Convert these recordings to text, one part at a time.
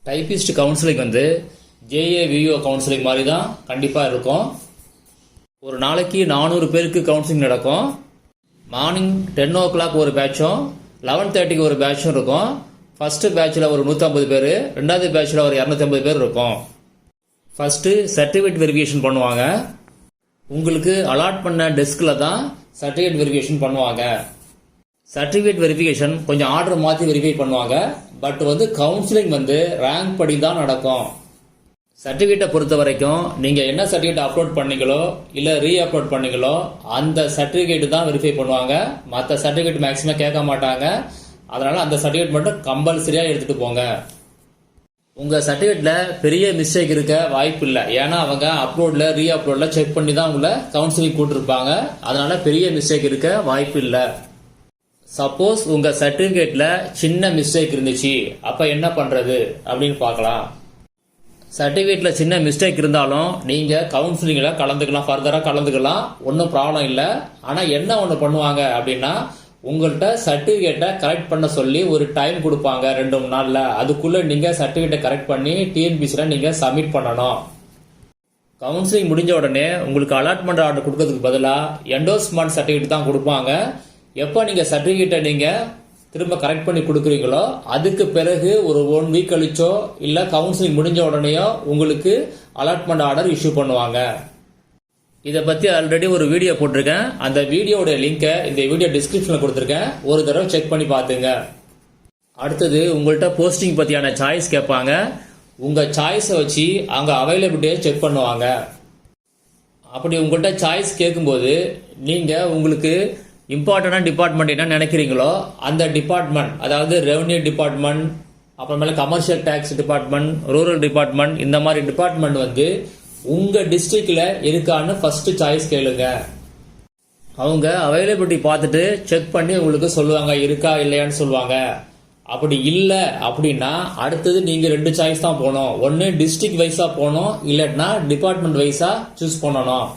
Typist counselling வந்து ஜேஏவிஓ counselling மாதிரி தான் கண்டிப்பாக இருக்கும். ஒரு நாளைக்கு 400 பேருக்கு கவுன்சிலிங் நடக்கும். மார்னிங் 10 o'clock ஒரு பேட்சும் 11:30 ஒரு பேட்சும் இருக்கும். ஃபர்ஸ்ட் பேட்சில் ஒரு 150 பேர், ரெண்டாவது பேட்சில் ஒரு 250 பேர் இருக்கும். ஃபர்ஸ்ட் சர்டிஃபிகேட் வெரிஃபிகேஷன் பண்ணுவாங்க. உங்களுக்கு அலாட் பண்ண டெஸ்கில் தான் சர்டிஃபிகேட் வெரிஃபிகேஷன் பண்ணுவாங்க. சர்டிஃபிகேட் வெரிஃபிகேஷன் கொஞ்சம் ஆர்டர் மாற்றி வெரிஃபை பண்ணுவாங்க. பட் கவுன்சிலிங் ரேங்க் படி தான் நடக்கும். சர்டிஃபிகேட்டை பொறுத்த வரைக்கும் நீங்கள் என்ன சர்டிஃபிகேட் அப்லோட் பண்ணீங்களோ இல்லை ரீ அப்லோட் பண்ணீங்களோ அந்த சர்டிஃபிகேட் தான் வெரிஃபை பண்ணுவாங்க. மற்ற சர்டிஃபிகேட் மேக்ஸிமம் கேட்க மாட்டாங்க. அதனால அந்த சர்டிஃபிகேட் மட்டும் கம்பல்சரியாக எடுத்துகிட்டு போங்க. உங்கள் சர்டிஃபிகேட்டில் பெரிய மிஸ்டேக் இருக்க வாய்ப்பு இல்லை. ஏன்னா அவங்க அப்லோடில் ரீ அப்லோடில் செக் பண்ணி தான் உங்களை கவுன்சிலிங் கூட்டிருப்பாங்க. அதனால பெரிய மிஸ்டேக் இருக்க வாய்ப்பு இல்லை. சப்போஸ் உங்கள் சர்டிஃபிகேட்டில் சின்ன மிஸ்டேக் இருந்துச்சு, அப்போ என்ன பண்ணுறது அப்படின்னு பார்க்கலாம். சர்டிஃபிகேட்டில் சின்ன மிஸ்டேக் இருந்தாலும் நீங்கள் கவுன்சிலிங்கில் கலந்துக்கலாம், ஃபர்தராக கலந்துக்கலாம், ஒன்றும் ப்ராப்ளம் இல்லை. ஆனால் என்ன ஒன்று பண்ணுவாங்க அப்படின்னா, உங்கள்கிட்ட சர்டிஃபிகேட்டை கரெக்ட் பண்ண சொல்லி ஒரு டைம் கொடுப்பாங்க 2-3 நாளில். அதுக்குள்ளே நீங்கள் சர்டிஃபிகேட்டை கரெக்ட் பண்ணி டிஎன்பிசியில் நீங்கள் சப்மிட் பண்ணணும். கவுன்சிலிங் முடிஞ்ச உடனே உங்களுக்கு அலாட்மெண்ட் ஆர்டர் கொடுக்கறதுக்கு பதிலாக என்டோஸ்மெண்ட் சர்டிஃபிகேட் தான் கொடுப்பாங்க. எப்போ நீங்கள் சர்டிஃபிகேட்டை நீங்கள் திரும்ப கரெக்ட் பண்ணி கொடுக்குறீங்களோ அதுக்கு பிறகு ஒரு 1 வீக் கழிச்சோ இல்லை கவுன்சிலிங் முடிஞ்ச உடனேயோ உங்களுக்கு அலாட்மெண்ட் ஆர்டர் இஷ்யூ பண்ணுவாங்க. இதை பற்றி ஆல்ரெடி ஒரு வீடியோ போட்டிருக்கேன். அந்த வீடியோட லிங்கை இந்த வீடியோ டிஸ்கிரிப்ஷனில் கொடுத்துருக்கேன். ஒரு தடவை செக் பண்ணி பார்த்துங்க. அடுத்தது உங்கள்கிட்ட போஸ்டிங் பற்றியான சாய்ஸ் கேட்பாங்க. உங்கள் சாய்ஸை வச்சு அங்கே அவைலபிலிட்டியை செக் பண்ணுவாங்க. அப்படி உங்கள்கிட்ட சாய்ஸ் கேட்கும்போது நீங்கள் உங்களுக்கு இம்பார்ட்டண்டான டிபார்ட்மெண்ட் என்ன நினைக்கிறீங்களோ அந்த டிபார்ட்மெண்ட், அதாவது ரெவன்யூ டிபார்ட்மெண்ட், அப்புறமேல commercial tax department, rural department, இந்த மாதிரி டிபார்ட்மெண்ட் உங்க டிஸ்ட்ரிக்ட்ல இருக்கான்னு ஃபர்ஸ்ட் சாய்ஸ் கேளுங்க. அவங்க அவைலபிலிட்டி பார்த்துட்டு செக் பண்ணி உங்களுக்கு சொல்லுவாங்க இருக்கா இல்லையான்னு சொல்லுவாங்க. அப்படி இல்லை அப்படின்னா அடுத்தது நீங்க 2 சாய்ஸ் தான் போகணும். ஒன்னு டிஸ்ட்ரிக்ட் வைஸா போகணும், இல்லைன்னா டிபார்ட்மெண்ட் வைஸா சூஸ் பண்ணணும்.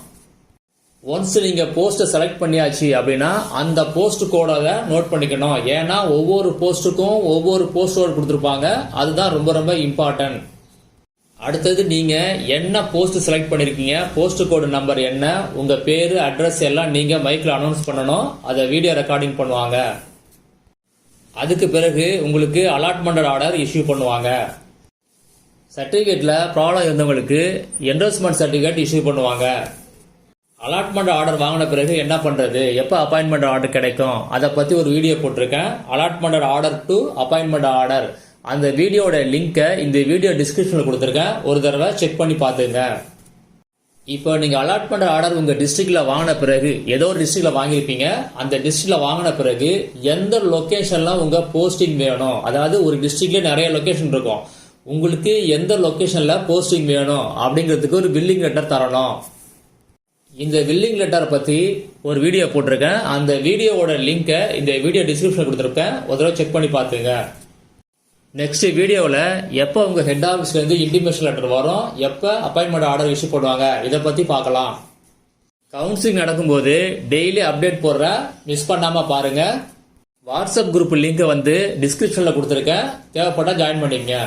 ஒன்ஸ் நீங்க போஸ்ட் செலக்ட் பண்ணியாச்சு அப்படின்னா அந்த போஸ்ட் கோட நோட் பண்ணிக்கணும். ஏன்னா ஒவ்வொரு போஸ்ட்டுக்கும் ஒவ்வொரு போஸ்ட் கோட் கொடுத்துருப்பாங்க. அதுதான் ரொம்ப ரொம்ப இம்பார்ட்டன்ட். அடுத்தது நீங்க என்ன போஸ்ட் செலக்ட் பண்ணிருக்கீங்க, போஸ்ட் கோடு நம்பர் என்ன, உங்க பேரு அட்ரஸ் எல்லாம் நீங்க மைக்ல அனௌன்ஸ் பண்ணணும். அதை வீடியோ ரெக்கார்டிங் பண்ணுவாங்க. அதுக்கு பிறகு உங்களுக்கு அலாட்மெண்ட் ஆர்டர் இஷ்யூ பண்ணுவாங்க. சர்டிபிகேட்ல ப்ராப்ளம் இருந்தவங்களுக்கு என்டோஸ்மெண்ட் சர்டிபிகேட் இஷ்யூ பண்ணுவாங்க. அலாட்மெண்ட் ஆர்டர் வாங்கின பிறகு என்ன பண்றது, எப்போ அப்பாயின்மெண்ட் ஆர்டர் கிடைக்கும், அதை பத்தி ஒரு வீடியோ போட்டிருக்கேன். Allotment order to appointment order. அந்த வீடியோட லிங்கை இந்த வீடியோ டிஸ்கிரிப்ஷன்ல கொடுத்துருக்கேன். ஒரு தடவை செக் பண்ணி பார்த்துங்க. இப்போ நீங்க அலாட்மெண்ட் ஆர்டர் உங்க டிஸ்ட்ரிக்ட்ல வாங்கின பிறகு, ஏதோ ஒரு டிஸ்ட்ரிக்ட்ல வாங்கியிருப்பீங்க, அந்த டிஸ்ட்ரிக்ட்ல வாங்கின பிறகு எந்த லொகேஷன்ல உங்க போஸ்டிங் வேணும், அதாவது ஒரு டிஸ்ட்ரிக்ட்ல நிறைய லொகேஷன் இருக்கும், உங்களுக்கு எந்த லொகேஷன்ல போஸ்டிங் வேணும் அப்படிங்கிறதுக்கு ஒரு பில்லிங் லெட்டர் தரணும். இந்த பில்லிங் லெட்டர் பத்தி ஒரு வீடியோ போட்டிருக்கேன். அந்த வீடியோவோட லிங்கை இந்த வீடியோ டிஸ்கிரிப்ஷன் கொடுத்துருக்கேன். ஒரு தடவை செக் பண்ணி பார்த்துங்க. நெக்ஸ்ட் வீடியோவில் எப்போ உங்க ஹெட் ஆஃபீஸ்ல இருந்து இன்டிமேஷன் லெட்டர் வரும், எப்போ அப்பாயின்மெண்ட் ஆர்டர் இஷ்யூ பண்ணுவாங்க, இதை பத்தி பார்க்கலாம். கவுன்சிலிங் நடக்கும்போது டெய்லி அப்டேட் போடுற, மிஸ் பண்ணாம பாருங்க. வாட்ஸ்அப் குரூப் லிங்கை டிஸ்கிரிப்ஷன்ல கொடுத்துருக்கேன். தேவைப்பட்டா ஜாயின் பண்ணிக்கங்க.